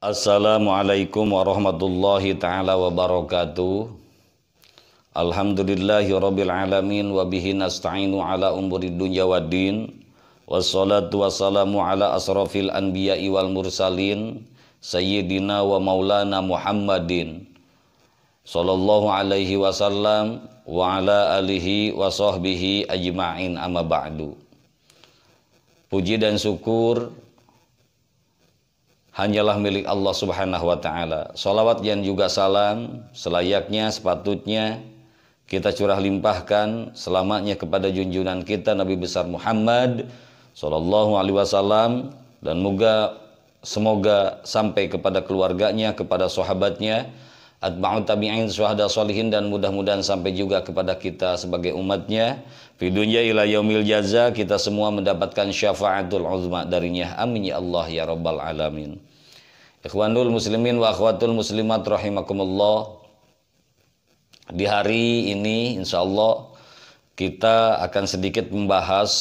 Assalamualaikum warahmatullahi ta'ala wabarakatuh. Alhamdulillahi rabbil alamin wa bihi nasta'inu ala umuri dunya waddin. Wassalatu wassalamu ala asrafil anbiya'i wal mursalin sayyidina wa maulana Muhammadin sallallahu alaihi wasallam wa ala alihi wa sahbihi ajma'in, amma ba'du. Puji dan syukur hanyalah milik Allah subhanahu wa ta'ala. Salawat dan juga salam selayaknya, sepatutnya kita curah limpahkan selamanya kepada junjungan kita Nabi besar Muhammad sallallahu alaihi wasallam, dan semoga sampai kepada keluarganya, kepada sahabatnya, atba'ut tabi'in, syuhada sholihin, dan mudah-mudahan sampai juga kepada kita sebagai umatnya. Fi dunya ila yaumil jaza, kita semua mendapatkan syafaatul uzma darinya. Amin ya Allah ya rabbal alamin. Ikhwanul muslimin wa akhwatul muslimat rahimakumullah. Di hari ini insyaallah kita akan sedikit membahas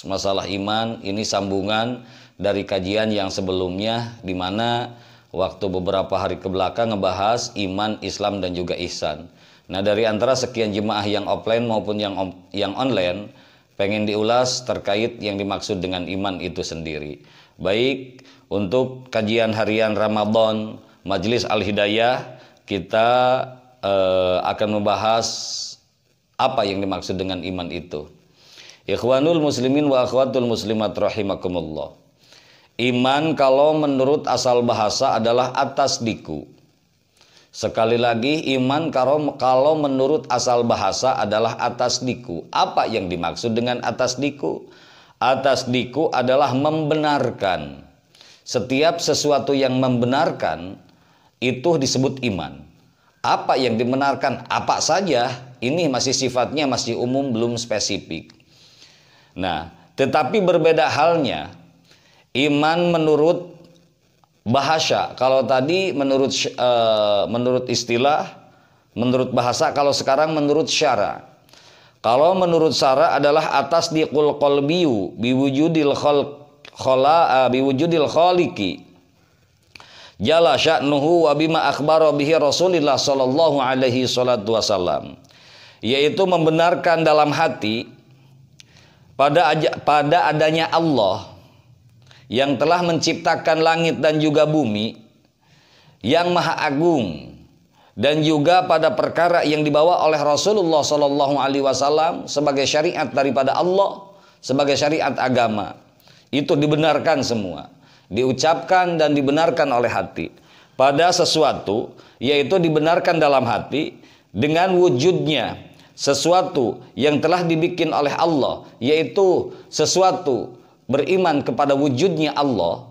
masalah iman. Ini sambungan dari kajian yang sebelumnya, di mana waktu beberapa hari kebelakang ngebahas iman, Islam, dan juga ihsan. Nah, dari antara sekian jemaah yang offline maupun yang online, pengen diulas terkait yang dimaksud dengan iman itu sendiri. Baik, untuk kajian harian Ramadan Majelis Al-Hidayah, kita akan membahas apa yang dimaksud dengan iman itu. Ikhwanul muslimin wa akhwatul muslimat rahimakumullah. Iman kalau menurut asal bahasa adalah atasdiku. Sekali lagi, iman kalau menurut asal bahasa adalah atasdiku. Apa yang dimaksud dengan atasdiku? Atasdiku adalah membenarkan. Setiap sesuatu yang membenarkan itu disebut iman. Apa yang dibenarkan? Apa saja? Ini masih sifatnya masih umum, belum spesifik. Nah, tetapi berbeda halnya iman menurut bahasa. Kalau tadi menurut istilah, menurut bahasa, kalau sekarang menurut syara. Kalau menurut syara adalah atas diqul qalbiyu biwujudil khaliqi jalla sya'nuhu wa bima akhbara bihi Rasulullah sallallahu alaihi salatu wasallam, yaitu membenarkan dalam hati pada adanya Allah yang telah menciptakan langit dan juga bumi, yang maha agung, dan juga pada perkara yang dibawa oleh Rasulullah Sallallahu Alaihi Wasallam sebagai syariat daripada Allah, sebagai syariat agama, itu dibenarkan semua, diucapkan dan dibenarkan oleh hati. Pada sesuatu, yaitu dibenarkan dalam hati dengan wujudnya sesuatu yang telah dibikin oleh Allah, yaitu sesuatu beriman kepada wujudnya Allah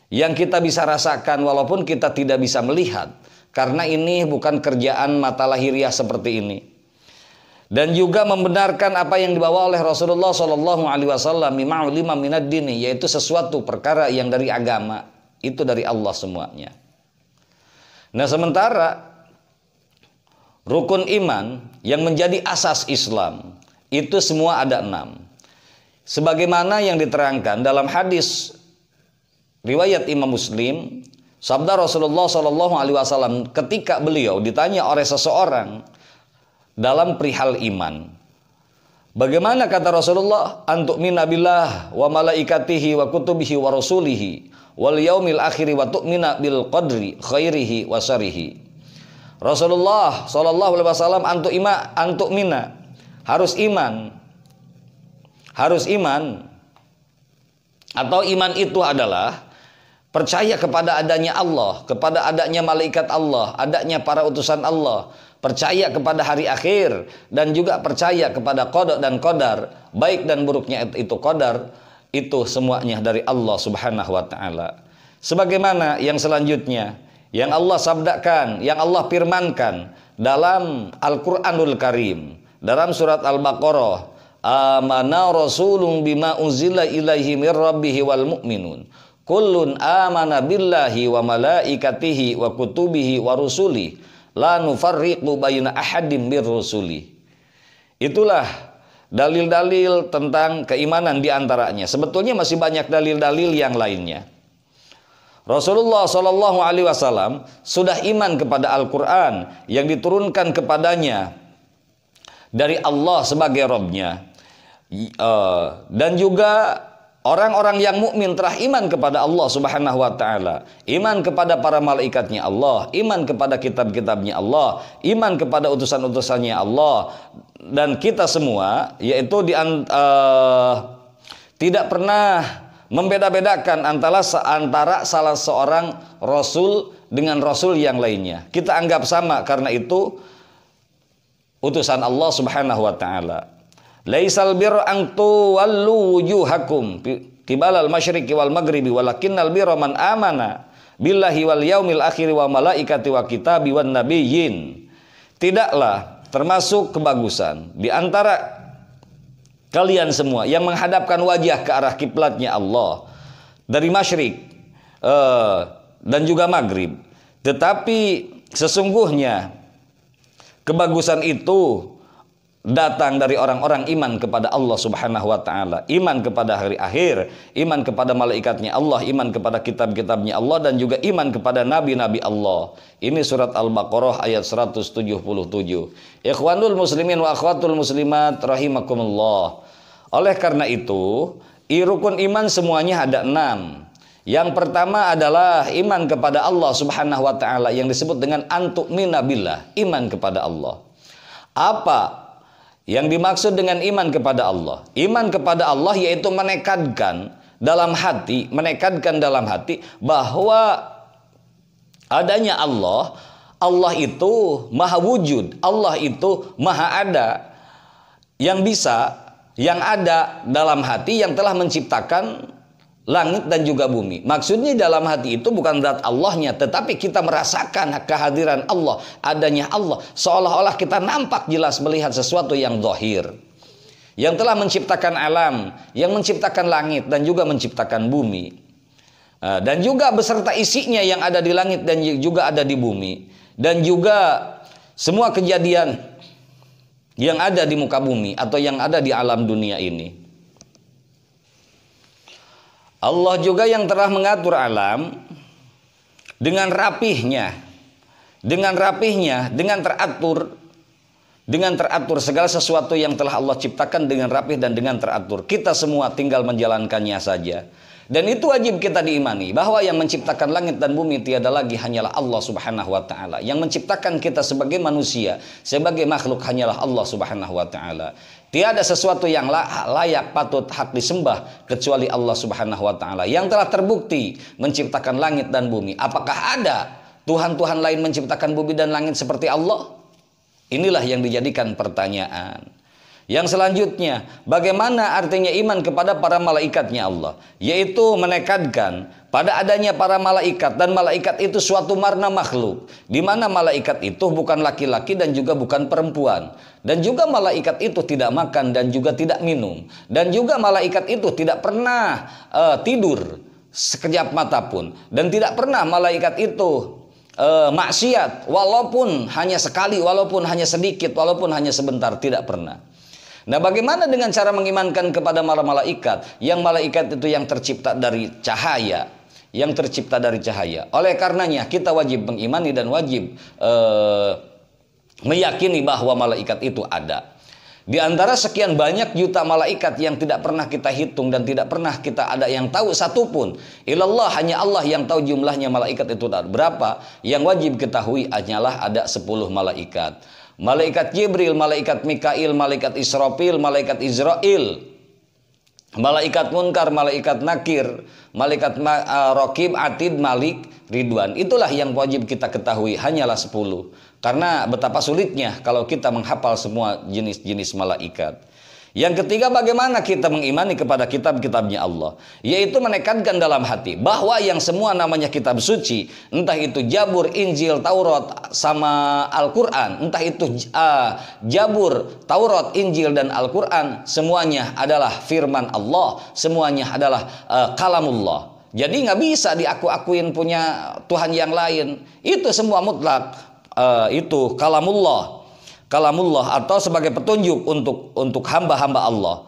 yang kita bisa rasakan walaupun kita tidak bisa melihat, karena ini bukan kerjaan mata lahiriah seperti ini. Dan juga membenarkan apa yang dibawa oleh Rasulullah Shallallahu Alaihi Wasallam mima'ulima minad dini, yaitu sesuatu perkara yang dari agama, itu dari Allah semuanya. Nah, sementara rukun iman yang menjadi asas Islam itu semua ada 6. Sebagaimana yang diterangkan dalam hadis riwayat Imam Muslim, sabda Rasulullah Shallallahu Alaihi Wasallam ketika beliau ditanya oleh seseorang dalam perihal iman. Bagaimana kata Rasulullah? Antu'mina billah wa malaikatihi wa kutubihi wa rasulihi wal yaumil akhiri wa tu'mina bil qadri khairihi wa syarihi. Rasulullah Shallallahu Alaihi Wasallam antu'mina, harus iman. Harus iman, atau iman itu adalah percaya kepada adanya Allah, kepada adanya malaikat Allah, adanya para utusan Allah, percaya kepada hari akhir, dan juga percaya kepada qada dan qadar, baik dan buruknya itu qadar, itu semuanya dari Allah subhanahu wa ta'ala. Sebagaimana yang selanjutnya, yang Allah sabdakan, yang Allah firmankan dalam Al-Quranul Karim, dalam surat Al-Baqarah, amana rasulun bima unzila ilaihi mir rabbihi wal mu'minun kullun amana billahi wa malaikatihi wa kutubihi wa rusuli la nufarriqu baina ahadim bir rusuli. Itulah dalil-dalil tentang keimanan diantaranya. Sebetulnya masih banyak dalil-dalil yang lainnya. Rasulullah Shallallahu Alaihi Wasallam sudah iman kepada Al-Quran yang diturunkan kepadanya dari Allah sebagai Rabb-nya, dan juga orang-orang yang mukmin telah iman kepada Allah Subhanahu Wa Taala, iman kepada para malaikatnya Allah, iman kepada kitab-kitabnya Allah, iman kepada utusan-utusannya Allah, dan kita semua yaitu tidak pernah membeda-bedakan antara salah seorang rasul dengan rasul yang lainnya. Kita anggap sama karena itu utusan Allah Subhanahu wa taala. Laisal birra an tuwallu wujuhakum qibalal masyriqi wal maghribi walakinnal birra man amana billahi wal yaumil akhir wa malaikati wa kitabi wan nabiyyin. Tidaklah termasuk kebagusan di antara kalian semua yang menghadapkan wajah ke arah kiblatnya Allah dari masyrik dan juga maghrib. Tetapi sesungguhnya kebagusan itu datang dari orang-orang iman kepada Allah Subhanahu wa taala, iman kepada hari akhir, iman kepada malaikatnya Allah, iman kepada kitab-kitabnya Allah, dan juga iman kepada nabi-nabi Allah. Ini surat Al-Baqarah ayat 177. Ikhwanul muslimin wa akhwatul muslimat rahimakumullah. Oleh karena itu, rukun iman semuanya ada 6. Yang pertama adalah iman kepada Allah Subhanahu wa taala yang disebut dengan antu'mina billah, iman kepada Allah. Apa yang dimaksud dengan iman kepada Allah? Iman kepada Allah yaitu menekadkan dalam hati bahwa adanya Allah. Allah itu maha wujud, Allah itu maha ada, yang bisa, yang ada dalam hati, yang telah menciptakan langit dan juga bumi. Maksudnya dalam hati itu bukan zat Allahnya, tetapi kita merasakan kehadiran Allah, adanya Allah, seolah-olah kita nampak jelas melihat sesuatu yang zahir, yang telah menciptakan alam, yang menciptakan langit dan juga menciptakan bumi, dan juga beserta isinya yang ada di langit dan juga ada di bumi, dan juga semua kejadian yang ada di muka bumi atau yang ada di alam dunia ini. Allah juga yang telah mengatur alam dengan rapihnya, dengan teratur segala sesuatu yang telah Allah ciptakan dengan rapih dan dengan teratur. Kita semua tinggal menjalankannya saja. Dan itu wajib kita diimani, bahwa yang menciptakan langit dan bumi tiada lagi hanyalah Allah Subhanahu wa taala. Yang menciptakan kita sebagai manusia, sebagai makhluk hanyalah Allah Subhanahu wa taala. Tiada sesuatu yang layak patut hak disembah kecuali Allah Subhanahu wa taala yang telah terbukti menciptakan langit dan bumi. Apakah ada Tuhan-Tuhan lain menciptakan bumi dan langit seperti Allah? Inilah yang dijadikan pertanyaan. Yang selanjutnya, bagaimana artinya iman kepada para malaikatnya Allah? Yaitu menekadkan pada adanya para malaikat, dan malaikat itu suatu marna makhluk, di mana malaikat itu bukan laki-laki dan juga bukan perempuan, dan juga malaikat itu tidak makan dan juga tidak minum, dan juga malaikat itu tidak pernah tidur sekejap mata pun, dan tidak pernah malaikat itu maksiat walaupun hanya sekali, walaupun hanya sedikit, walaupun hanya sebentar, tidak pernah. Nah, bagaimana dengan cara mengimankan kepada para malaikat? Yang malaikat itu yang tercipta dari cahaya, Oleh karenanya kita wajib mengimani dan wajib meyakini bahwa malaikat itu ada. Di antara sekian banyak juta malaikat yang tidak pernah kita hitung dan tidak pernah kita ada yang tahu satupun. Ilallah, hanya Allah yang tahu jumlahnya malaikat itu berapa. Yang wajib ketahui hanyalah ada 10 malaikat. Malaikat Jibril, malaikat Mikail, malaikat Israfil, malaikat Israel, malaikat Munkar, malaikat Nakir, malaikat Raqib, Atid, Malik, Ridwan. Itulah yang wajib kita ketahui, hanyalah 10. Karena betapa sulitnya kalau kita menghafal semua jenis-jenis malaikat. Yang ketiga, bagaimana kita mengimani kepada kitab-kitabnya Allah, yaitu menekankan dalam hati bahwa yang semua namanya kitab suci, entah itu Jabur, Injil, Taurat sama Al-Quran, entah itu Jabur, Taurat, Injil dan Al-Quran, semuanya adalah firman Allah, semuanya adalah kalamullah. Jadi nggak bisa diaku-akuin punya Tuhan yang lain. Itu semua mutlak itu kalamullah atau sebagai petunjuk untuk hamba-hamba Allah.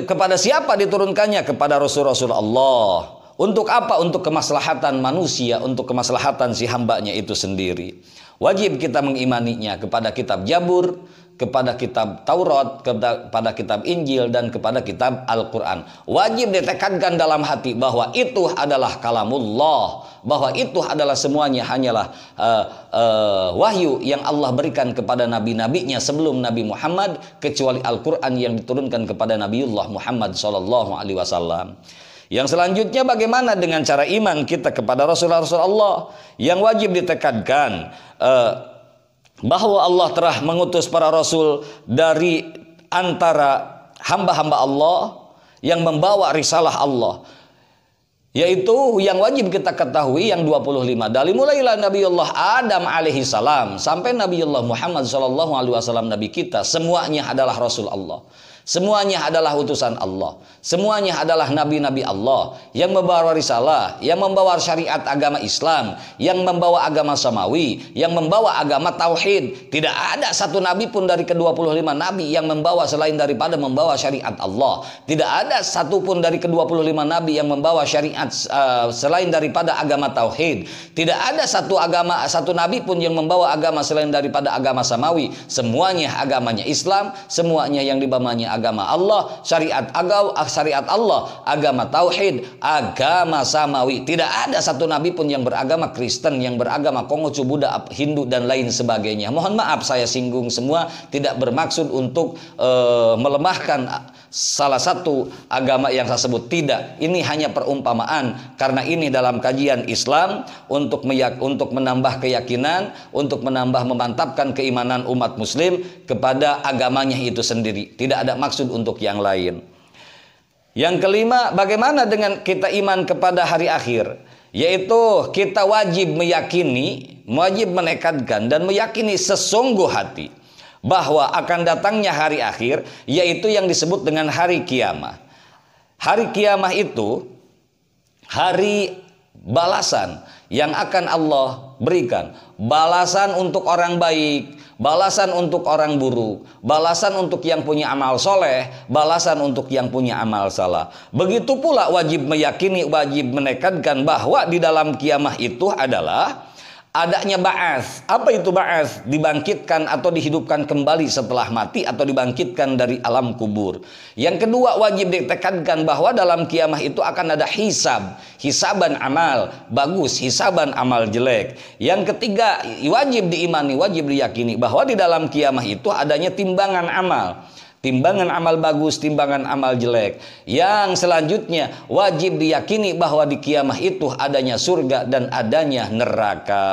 Kepada siapa diturunkannya? Kepada Rasul-Rasul Allah. Untuk apa? Untuk kemaslahatan manusia, untuk kemaslahatan si hambanya itu sendiri. Wajib kita mengimaninya kepada kitab Zabur, kepada kitab Taurat, kepada kitab Injil, dan kepada kitab Al-Quran. Wajib ditekankan dalam hati bahwa itu adalah kalamullah, bahwa itu adalah semuanya hanyalah wahyu yang Allah berikan kepada nabi-nabinya sebelum Nabi Muhammad, kecuali Al-Quran yang diturunkan kepada Nabiullah Muhammad SAW. Yang selanjutnya, bagaimana dengan cara iman kita kepada Rasul-Rasul Allah? Yang wajib ditekankan bahwa Allah telah mengutus para Rasul dari antara hamba-hamba Allah yang membawa risalah Allah, yaitu yang wajib kita ketahui yang 25. Dari mulailah Nabiullah Adam alaihi salam sampai Nabiullah Muhammad SAW, Nabi kita, semuanya adalah Rasul Allah. Semuanya adalah utusan Allah. Semuanya adalah nabi-nabi Allah yang membawa risalah, yang membawa syariat agama Islam, yang membawa agama samawi, yang membawa agama tauhid. Tidak ada satu nabi pun dari ke-25 nabi yang membawa selain daripada membawa syariat Allah. Tidak ada satu pun dari ke-25 nabi yang membawa syariat selain daripada agama tauhid. Tidak ada satu nabi pun yang membawa agama selain daripada agama samawi. Semuanya agamanya Islam, semuanya yang dibawanya agama Allah, syariat Allah, agama tauhid, agama samawi. Tidak ada satu nabi pun yang beragama Kristen, yang beragama Konghucu, Buddha, Hindu, dan lain sebagainya. Mohon maaf saya singgung semua, tidak bermaksud untuk melemahkan salah satu agama yang saya sebut. Tidak, ini hanya perumpamaan, karena ini dalam kajian Islam untuk menambah keyakinan, untuk memantapkan keimanan umat muslim kepada agamanya itu sendiri. Tidak ada maksud untuk yang lain. Yang kelima, bagaimana dengan kita iman kepada hari akhir? Yaitu kita wajib meyakini, wajib menekadkan dan meyakini sesungguh hati bahwa akan datangnya hari akhir, yaitu yang disebut dengan hari kiamah. Hari kiamah itu hari balasan yang akan Allah berikan. Balasan untuk orang baik, balasan untuk orang buruk, balasan untuk yang punya amal soleh, balasan untuk yang punya amal salah. Begitu pula wajib meyakini, wajib menekadkan bahwa di dalam kiamah itu adalah adanya ba'ats. Apa itu ba'ats? Dibangkitkan atau dihidupkan kembali setelah mati, atau dibangkitkan dari alam kubur. Yang kedua, wajib ditekankan bahwa dalam kiamah itu akan ada hisab, hisaban amal bagus, hisaban amal jelek. Yang ketiga, wajib diimani, wajib diyakini bahwa di dalam kiamah itu adanya timbangan amal. Timbangan amal bagus, timbangan amal jelek. Yang selanjutnya wajib diyakini bahwa di kiamah itu adanya surga dan adanya neraka.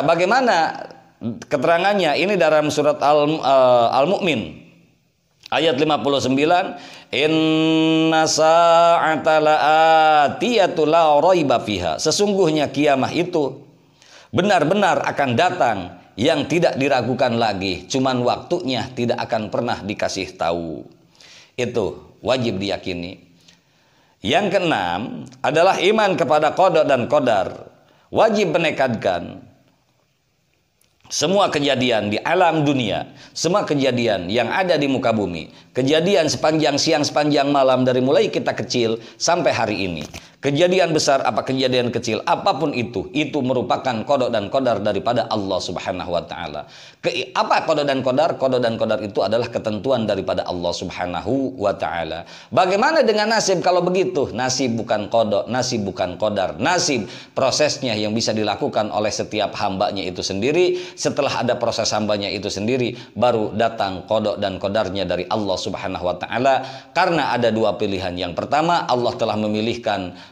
Bagaimana keterangannya? Ini dalam surat Al-Mu'min ayat 59. Inna sa'ata la'atiyatu la raiba fiha. Sesungguhnya kiamah itu benar-benar akan datang, yang tidak diragukan lagi, cuman waktunya tidak akan pernah dikasih tahu. Itu wajib diyakini. Yang keenam adalah iman kepada qada dan qadar. Wajib menekadkan semua kejadian di alam dunia, semua kejadian yang ada di muka bumi, kejadian sepanjang siang, sepanjang malam, dari mulai kita kecil sampai hari ini. Kejadian besar apa kejadian kecil, apapun itu merupakan qada dan qadar daripada Allah Subhanahu wa taala. Apa qada dan qadar? Qada dan qadar itu adalah ketentuan daripada Allah Subhanahu wa taala. Bagaimana dengan nasib kalau begitu? Nasib bukan qada, nasib bukan qadar. Nasib prosesnya yang bisa dilakukan oleh setiap hambanya itu sendiri. Setelah ada proses hambanya itu sendiri, baru datang qada dan qadarnya dari Allah Subhanahu wa taala. Karena ada dua pilihan. Yang pertama, Allah telah memilihkan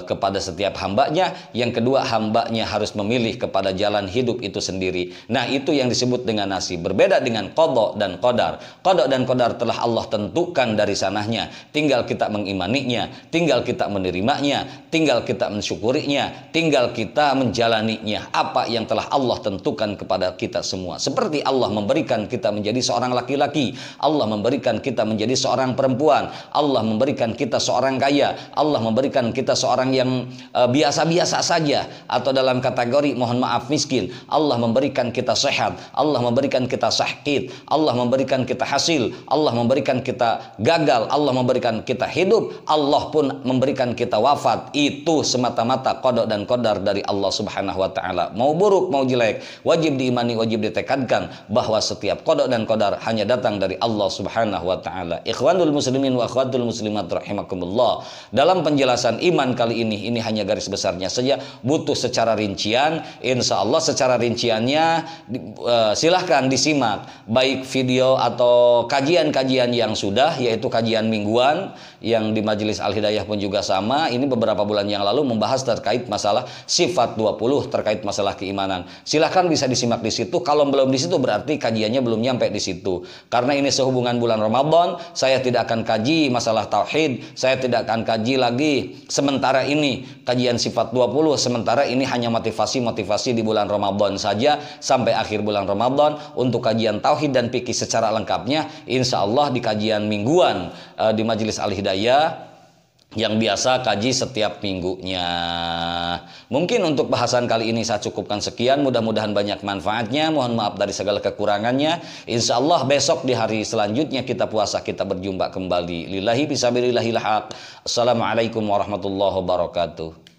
kepada setiap hambanya. Yang kedua, hambanya harus memilih kepada jalan hidup itu sendiri. Nah, itu yang disebut dengan nasib. Berbeda dengan qada dan qadar. Qada dan qadar telah Allah tentukan dari sananya. Tinggal kita mengimaninya, tinggal kita menerimanya, tinggal kita mensyukurinya, tinggal kita menjalaninya. Apa yang telah Allah tentukan kepada kita semua. Seperti Allah memberikan kita menjadi seorang laki-laki, Allah memberikan kita menjadi seorang perempuan, Allah memberikan kita seorang kaya, Allah memberikan kita kita seorang yang biasa-biasa saja atau dalam kategori mohon maaf miskin, Allah memberikan kita sehat, Allah memberikan kita sakit, Allah memberikan kita hasil, Allah memberikan kita gagal, Allah memberikan kita hidup, Allah pun memberikan kita wafat. Itu semata-mata qada dan qadar dari Allah Subhanahu wa taala. Mau buruk mau jelek, wajib diimani, wajib ditekankan bahwa setiap qada dan qadar hanya datang dari Allah Subhanahu wa taala. Ikhwanul muslimin wa akhwatul muslimat rahimakumullah. Dalam penjelasan iman kali ini hanya garis besarnya saja, butuh secara rincian. Insya Allah secara rinciannya silahkan disimak, baik video atau kajian-kajian yang sudah, yaitu kajian mingguan yang di Majelis Al-Hidayah pun juga sama. Ini beberapa bulan yang lalu membahas terkait masalah sifat 20, terkait masalah keimanan. Silahkan bisa disimak di situ. Kalau belum di situ berarti kajiannya belum nyampe di situ. Karena ini sehubungan bulan Ramadan, saya tidak akan kaji masalah tauhid, saya tidak akan kaji lagi sementara ini kajian sifat 20, sementara ini hanya motivasi-motivasi di bulan Ramadan saja sampai akhir bulan Ramadan. Untuk kajian tauhid dan fikih secara lengkapnya insya Allah di kajian mingguan di Majelis Al-Hidayah yang biasa kaji setiap minggunya. Mungkin untuk bahasan kali ini saya cukupkan sekian. Mudah-mudahan banyak manfaatnya. Mohon maaf dari segala kekurangannya. Insya Allah besok di hari selanjutnya kita puasa, kita berjumpa kembali. Lillahi fisabilillahil haq. Assalamualaikum warahmatullahi wabarakatuh.